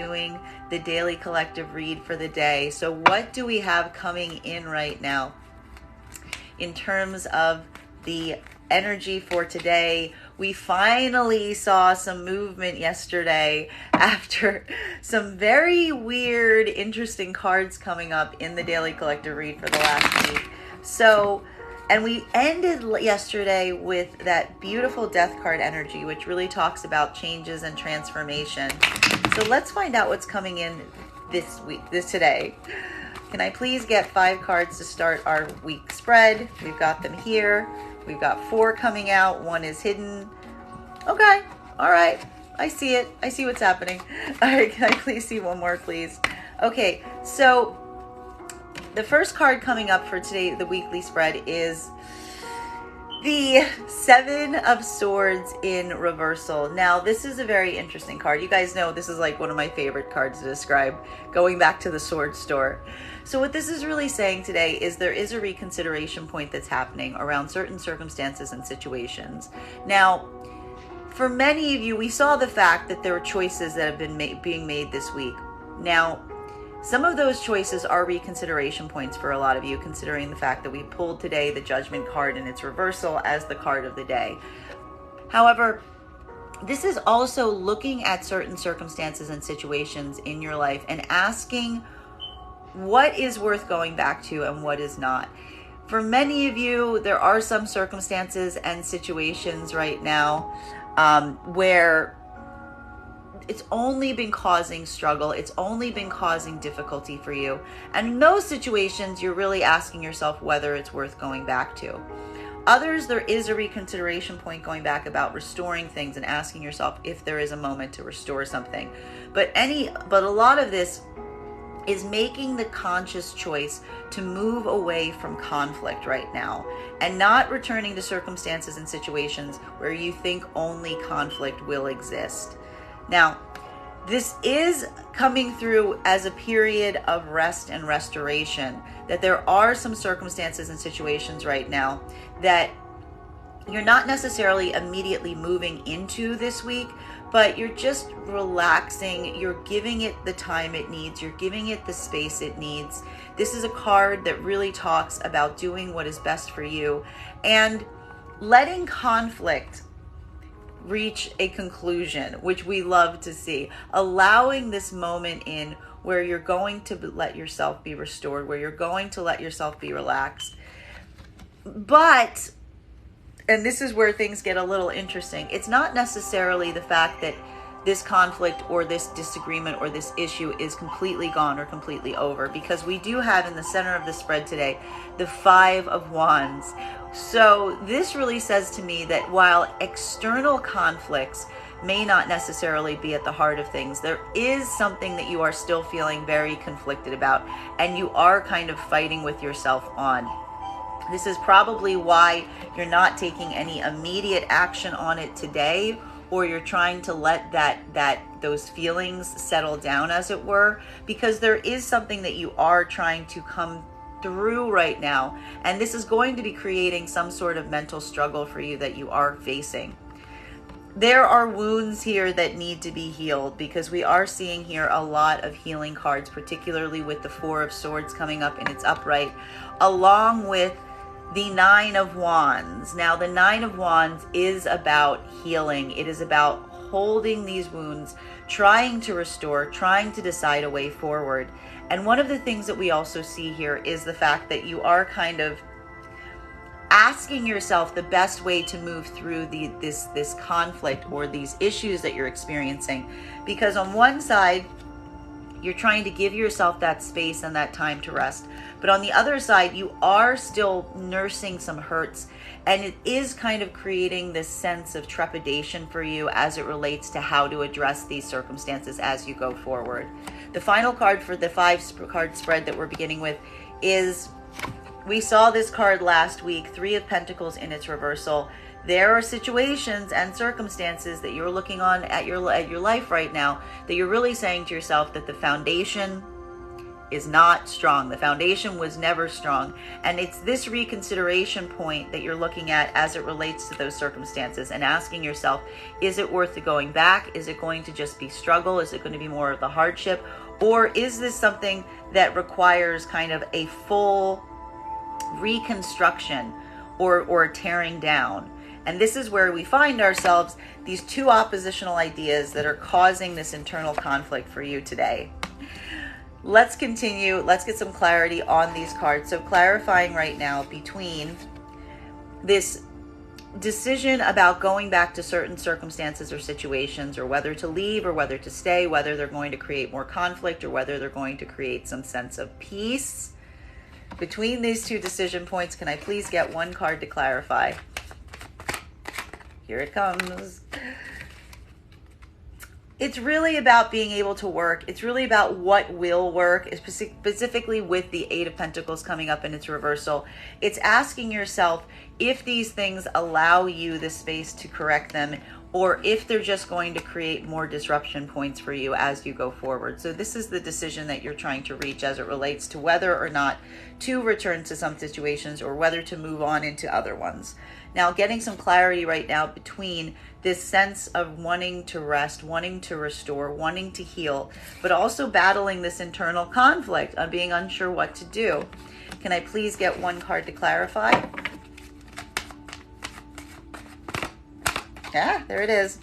doing the daily collective read for the day. So what do we have coming in right now in terms of the energy for today? We finally saw some movement yesterday after some very weird, interesting cards coming up in the daily collective read for the last week. So, and we ended yesterday with that beautiful death card energy, which really talks about changes and transformation. So let's find out what's coming in today. Can I please get 5 cards to start our week spread? We've got them here. We've got 4 coming out. 1 is hidden. Okay. All right. I see it. I see what's happening. All right. Can I please see 1 more, please? Okay. So the first card coming up for today, the weekly spread, is the 7 of Swords in reversal. Now, this is a very interesting card. You guys know this is like one of my favorite cards to describe, going back to the sword store. So what this is really saying today is there is a reconsideration point that's happening around certain circumstances and situations. Now, for many of you, we saw the fact that there were choices that have been being made this week. Now, some of those choices are reconsideration points for a lot of you, considering the fact that we pulled today the Judgment card in its reversal as the card of the day. However, this is also looking at certain circumstances and situations in your life and asking what is worth going back to and what is not. For many of you, there are some circumstances and situations right now where it's only been causing struggle. It's only been causing difficulty for you. And in those situations, you're really asking yourself whether it's worth going back to. Others, there is a reconsideration point going back about restoring things and asking yourself if there is a moment to restore something. But a lot of this is making the conscious choice to move away from conflict right now and not returning to circumstances and situations where you think only conflict will exist. Now, this is coming through as a period of rest and restoration, that there are some circumstances and situations right now that you're not necessarily immediately moving into this week, but you're just relaxing. You're giving it the time it needs. You're giving it the space it needs. This is a card that really talks about doing what is best for you and letting conflict reach a conclusion, which we love to see. Allowing this moment in where you're going to let yourself be restored, where you're going to let yourself be relaxed. But, and this is where things get a little interesting, it's not necessarily the fact that this conflict or this disagreement or this issue is completely gone or completely over, because we do have in the center of the spread today the 5 of Wands. So this really says to me that while external conflicts may not necessarily be at the heart of things, there is something that you are still feeling very conflicted about, and you are kind of fighting with yourself on. This is probably why you're not taking any immediate action on it today, or you're trying to let those feelings settle down, as it were, because there is something that you are trying to come through right now, and this is going to be creating some sort of mental struggle for you that you are facing. There are wounds here that need to be healed, because we are seeing here a lot of healing cards, particularly with the 4 of Swords coming up in its upright, along with the 9 of Wands. Now, the 9 of Wands is about healing. It is about holding these wounds, trying to restore, trying to decide a way forward. And one of the things that we also see here is the fact that you are kind of asking yourself the best way to move through this conflict or these issues that you're experiencing. Because on one side, you're trying to give yourself that space and that time to rest. But on the other side, you are still nursing some hurts. And it is kind of creating this sense of trepidation for you as it relates to how to address these circumstances as you go forward. The final card for the 5-card spread that we're beginning with is, we saw this card last week, 3 of Pentacles in its reversal. There are situations and circumstances that you're looking on at your life right now that you're really saying to yourself that the foundation is not strong. The foundation was never strong. And it's this reconsideration point that you're looking at as it relates to those circumstances and asking yourself, is it worth the going back? Is it going to just be struggle? Is it going to be more of the hardship? Or is this something that requires kind of a full reconstruction or tearing down? And this is where we find ourselves, these two oppositional ideas that are causing this internal conflict for you today. Let's continue. Let's get some clarity on these cards. So clarifying right now between this decision about going back to certain circumstances or situations, or whether to leave or whether to stay, whether they're going to create more conflict or whether they're going to create some sense of peace. Between these two decision points, can I please get one card to clarify? Here it comes. It's really about being able to work. It's really about what will work, specifically with the Eight of Pentacles coming up in its reversal. It's asking yourself if these things allow you the space to correct them, or if they're just going to create more disruption points for you as you go forward. So this is the decision that you're trying to reach as it relates to whether or not to return to some situations or whether to move on into other ones. Now, getting some clarity right now between this sense of wanting to rest, wanting to restore, wanting to heal, but also battling this internal conflict of being unsure what to do. Can I please get one card to clarify? Yeah, there it is.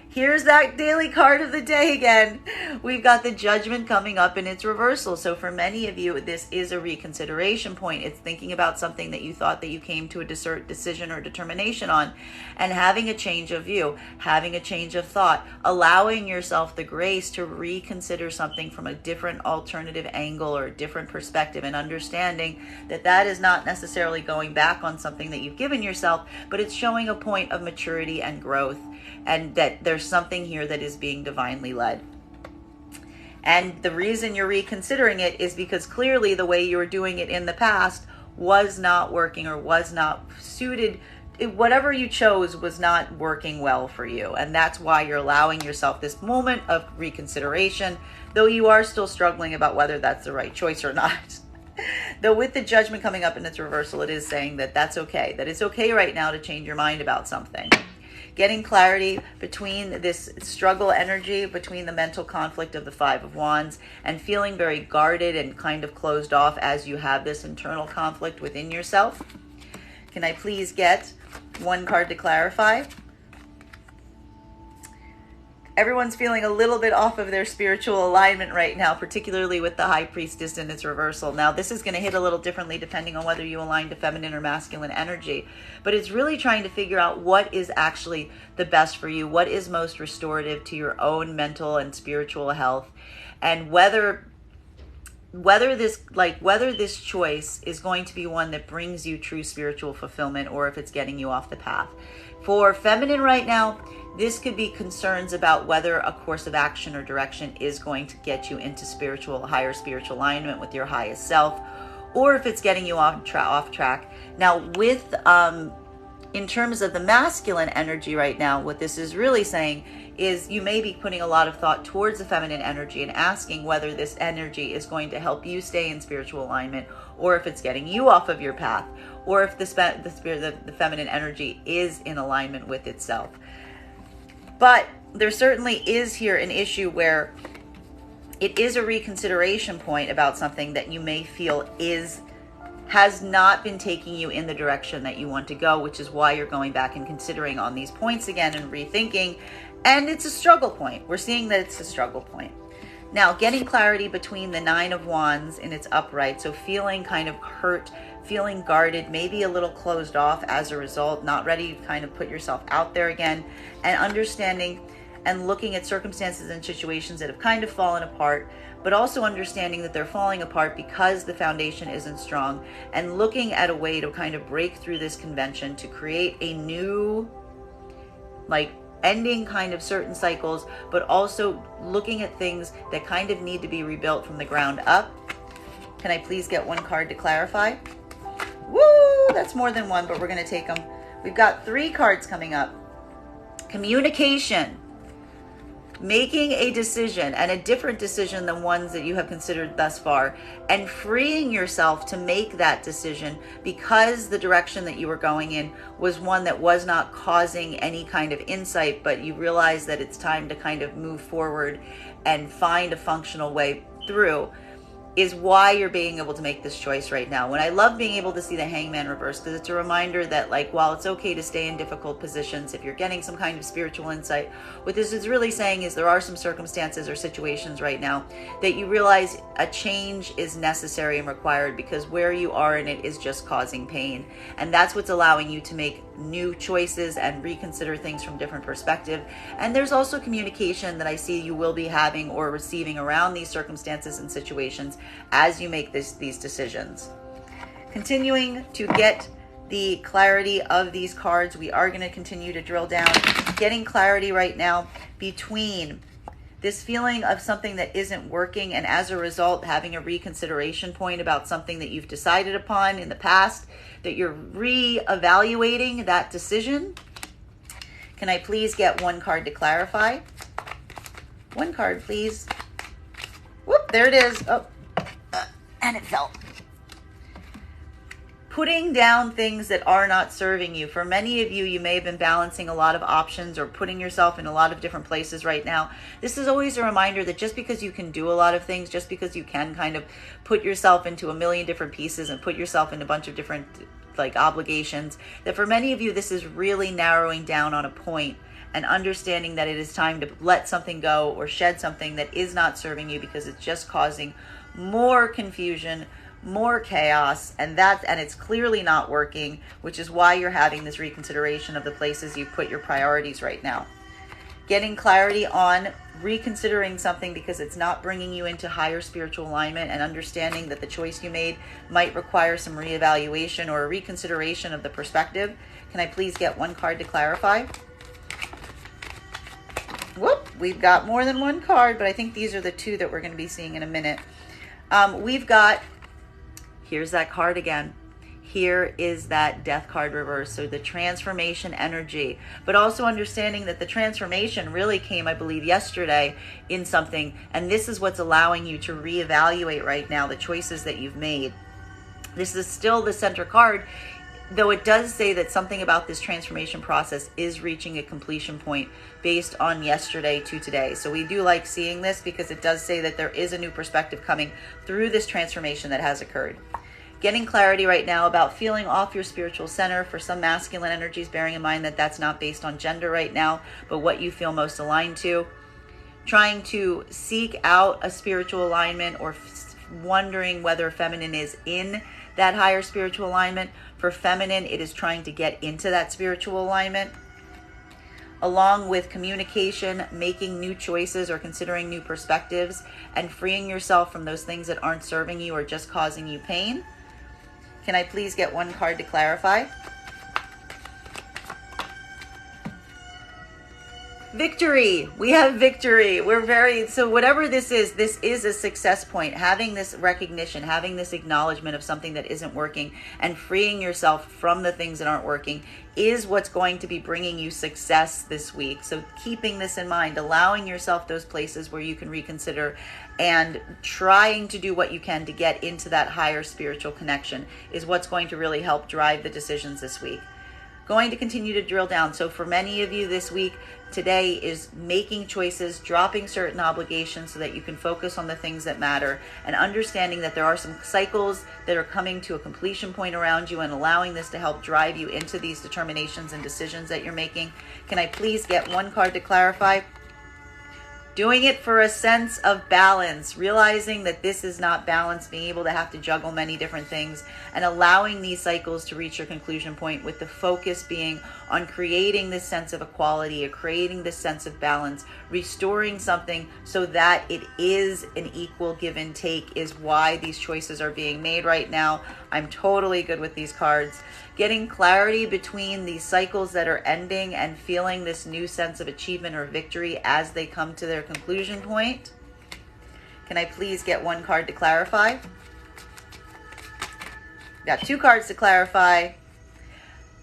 Here's that daily card of the day again. We've got the Judgment coming up in its reversal. So for many of you, this is a reconsideration point. It's thinking about something that you thought that you came to a decision or determination on, and having a change of view, having a change of thought, allowing yourself the grace to reconsider something from a different alternative angle or a different perspective, and understanding that that is not necessarily going back on something that you've given yourself, but it's showing a point of maturity and growth, and that there's something here that is being divinely led. And the reason you're reconsidering it is because clearly the way you were doing it in the past was not working or was not suited. Whatever you chose was not working well for you. And that's why you're allowing yourself this moment of reconsideration, though you are still struggling about whether that's the right choice or not. Though with the Judgment coming up in its reversal, it is saying that that's okay, that it's okay right now to change your mind about something. Getting clarity between this struggle energy, between the mental conflict of the Five of Wands, and feeling very guarded and kind of closed off as you have this internal conflict within yourself. Can I please get one card to clarify? Everyone's feeling a little bit off of their spiritual alignment right now, particularly with the High Priestess in its reversal. Now, this is going to hit a little differently depending on whether you align to feminine or masculine energy, but it's really trying to figure out what is actually the best for you, what is most restorative to your own mental and spiritual health, and whether this choice is going to be one that brings you true spiritual fulfillment, or if it's getting you off the path. For feminine right now, this could be concerns about whether a course of action or direction is going to get you into higher spiritual alignment with your highest self, or if it's getting you off track. Now, with in terms of the masculine energy right now, what this is really saying is you may be putting a lot of thought towards the feminine energy and asking whether this energy is going to help you stay in spiritual alignment, or if it's getting you off of your path, or if the feminine energy is in alignment with itself. But there certainly is here an issue where it is a reconsideration point about something that you may feel has not been taking you in the direction that you want to go, which is why you're going back and considering on these points again and rethinking. And it's a struggle point. We're seeing that it's a struggle point. Now, getting clarity between the Nine of Wands in its upright, so feeling kind of hurt, feeling guarded, maybe a little closed off as a result, not ready to kind of put yourself out there again, and understanding and looking at circumstances and situations that have kind of fallen apart, but also understanding that they're falling apart because the foundation isn't strong, and looking at a way to kind of break through this convention to create a new, ending kind of certain cycles, but also looking at things that kind of need to be rebuilt from the ground up. Can I please get one card to clarify? Woo! That's more than one, but we're going to take them. We've got 3 cards coming up. Communication. making a decision, and a different decision than ones that you have considered thus far, and freeing yourself to make that decision because the direction that you were going in was one that was not causing any kind of insight, but you realize that it's time to kind of move forward and find a functional way through, is why you're being able to make this choice right now. When I love being able to see the Hangman reverse, because it's a reminder that, like, while it's okay to stay in difficult positions, if you're getting some kind of spiritual insight, what this is really saying is there are some circumstances or situations right now that you realize a change is necessary and required, because where you are in it is just causing pain. And that's what's allowing you to make new choices and reconsider things from different perspective. And there's also communication that I see you will be having or receiving around these circumstances and situations as you make these decisions. Continuing to get the clarity of these cards, we are going to continue to drill down, getting clarity right now between this feeling of something that isn't working, and as a result having a reconsideration point about something that you've decided upon in the past, that you're re-evaluating that decision. Can I please get one card to clarify? One card, please. Whoop, there it is. Oh, and it fell. Putting down things that are not serving you. For many of you, you may have been balancing a lot of options or putting yourself in a lot of different places right now. This is always a reminder that just because you can do a lot of things, just because you can kind of put yourself into a million different pieces and put yourself in a bunch of different obligations, that for many of you, this is really narrowing down on a point and understanding that it is time to let something go or shed something that is not serving you, because it's just causing more confusion, more chaos, and it's clearly not working, which is why you're having this reconsideration of the places you put your priorities right now. Getting clarity on reconsidering something because it's not bringing you into higher spiritual alignment, and understanding that the choice you made might require some reevaluation or a reconsideration of the perspective. Can I please get one card to clarify? Whoop, we've got more than one card, but I think these are the two that we're going to be seeing in a minute. We've got, here's that card again. Here is that death card reverse. So the transformation energy, but also understanding that the transformation really came, I believe, yesterday in something. And this is what's allowing you to reevaluate right now the choices that you've made. This is still the center card, though it does say that something about this transformation process is reaching a completion point based on yesterday to today. So we do like seeing this because it does say that there is a new perspective coming through this transformation that has occurred. Getting clarity right now about feeling off your spiritual center for some masculine energies, bearing in mind that that's not based on gender right now, but what you feel most aligned to. Trying to seek out a spiritual alignment, or wondering whether feminine is in that higher spiritual alignment. For feminine, it is trying to get into that spiritual alignment. Along with communication, making new choices or considering new perspectives, and freeing yourself from those things that aren't serving you or just causing you pain. Can I please get one card to clarify? Victory. We have victory. So whatever this is a success point. Having this recognition, having this acknowledgement of something that isn't working, and freeing yourself from the things that aren't working is what's going to be bringing you success this week. So keeping this in mind, allowing yourself those places where you can reconsider and trying to do what you can to get into that higher spiritual connection is what's going to really help drive the decisions this week. Going to continue to drill down. So for many of you this week, today is making choices, dropping certain obligations so that you can focus on the things that matter, and understanding that there are some cycles that are coming to a completion point around you, and allowing this to help drive you into these determinations and decisions that you're making. Can I please get one card to clarify? Doing it for a sense of balance, realizing that this is not balance, being able to have to juggle many different things, and allowing these cycles to reach your conclusion point, with the focus being on creating this sense of equality, or creating this sense of balance, restoring something so that it is an equal give and take, is why these choices are being made right now. I'm totally good with these cards. Getting clarity between these cycles that are ending and feeling this new sense of achievement or victory as they come to their conclusion point. Can I please get one card to clarify? Got two cards to clarify.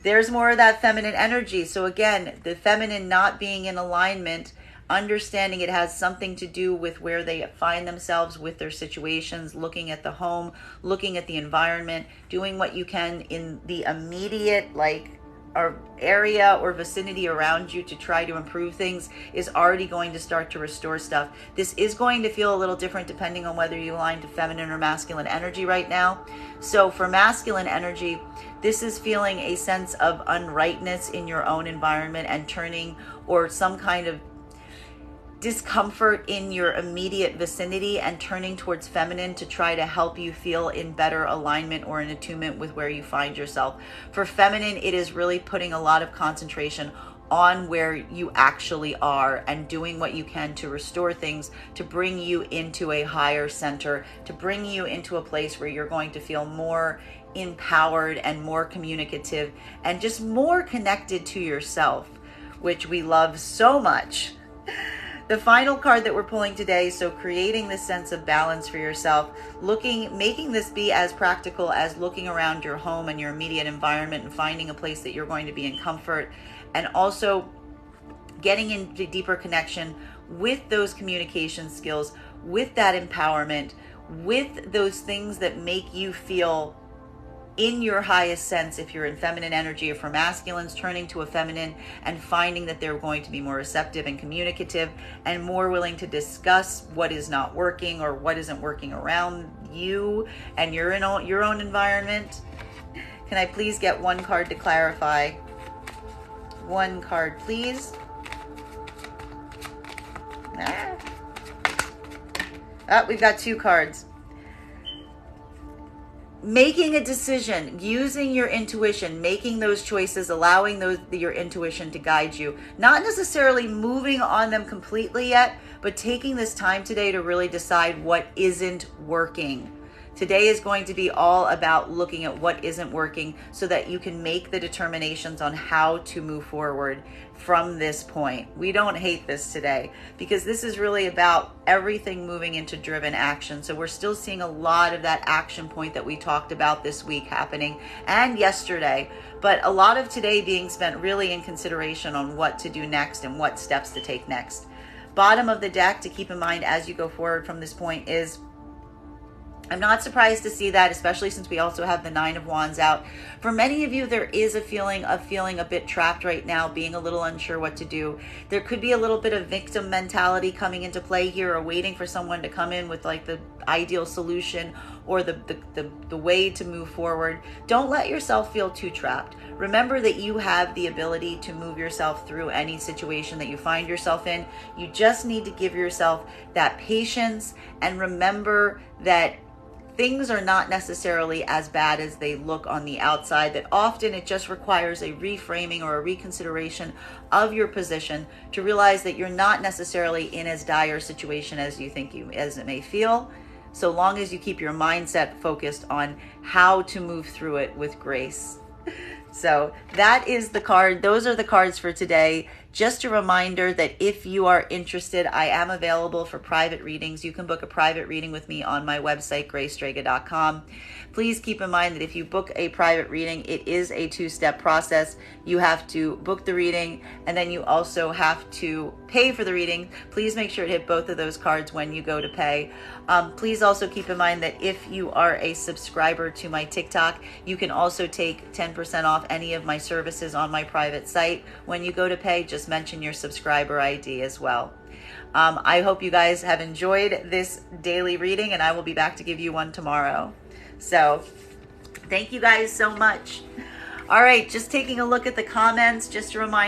There's more of that feminine energy. So again, the feminine not being in alignment understanding it has something to do with where they find themselves with their situations, looking at the home, looking at the environment, doing what you can in the immediate or area or vicinity around you to try to improve things is already going to start to restore stuff. This is going to feel a little different depending on whether you align to feminine or masculine energy right now. So for masculine energy, this is feeling a sense of unrightness in your own environment and turning, or some kind of discomfort in your immediate vicinity, and turning towards feminine to try to help you feel in better alignment or in attunement with where you find yourself. For feminine, it is really putting a lot of concentration on where you actually are and doing what you can to restore things, to bring you into a higher center, to bring you into a place where you're going to feel more empowered and more communicative and just more connected to yourself, which we love so much. The final card that we're pulling today, so creating this sense of balance for yourself, making this be as practical as looking around your home and your immediate environment and finding a place that you're going to be in comfort, and also getting into deeper connection with those communication skills, with that empowerment, with those things that make you feel in your highest sense. If you're in feminine energy, or for masculines, turning to a feminine and finding that they're going to be more receptive and communicative and more willing to discuss what is not working or what isn't working around you and your own environment. Can I please get one card to clarify? One card, please. We've got two cards. Making a decision, using your intuition, making those choices, allowing your intuition to guide you, not necessarily moving on them completely yet, but taking this time today to really decide what isn't working. Today is going to be all about looking at what isn't working so that you can make the determinations on how to move forward from this point. We don't hate this today because this is really about everything moving into driven action. So we're still seeing a lot of that action point that we talked about this week happening and yesterday, but a lot of today being spent really in consideration on what to do next and what steps to take next. Bottom of the deck to keep in mind as you go forward from this point is, I'm not surprised to see that, especially since we also have the Nine of Wands out. For many of you, there is a feeling of feeling a bit trapped right now, being a little unsure what to do. There could be a little bit of victim mentality coming into play here, or waiting for someone to come in with like the ideal solution or the way to move forward. Don't let yourself feel too trapped. Remember that you have the ability to move yourself through any situation that you find yourself in. You just need to give yourself that patience and remember that things are not necessarily as bad as they look on the outside, that often it just requires a reframing or a reconsideration of your position to realize that you're not necessarily in as dire a situation as as it may feel, so long as you keep your mindset focused on how to move through it with grace. So that is the card. Those are the cards for today. Just a reminder that if you are interested, I am available for private readings. You can book a private reading with me on my website, Strega.com. Please keep in mind that if you book a private reading, it is a two-step process. You have to book the reading, and then you also have to pay for the reading. Please make sure to hit both of those cards when you go to pay. Please also keep in mind that if you are a subscriber to my TikTok, you can also take 10% off any of my services on my private site. When you go to pay, just mention your subscriber ID as well. I hope you guys have enjoyed this daily reading, and I will be back to give you one tomorrow. So thank you guys so much. All right, just taking a look at the comments, just a reminder.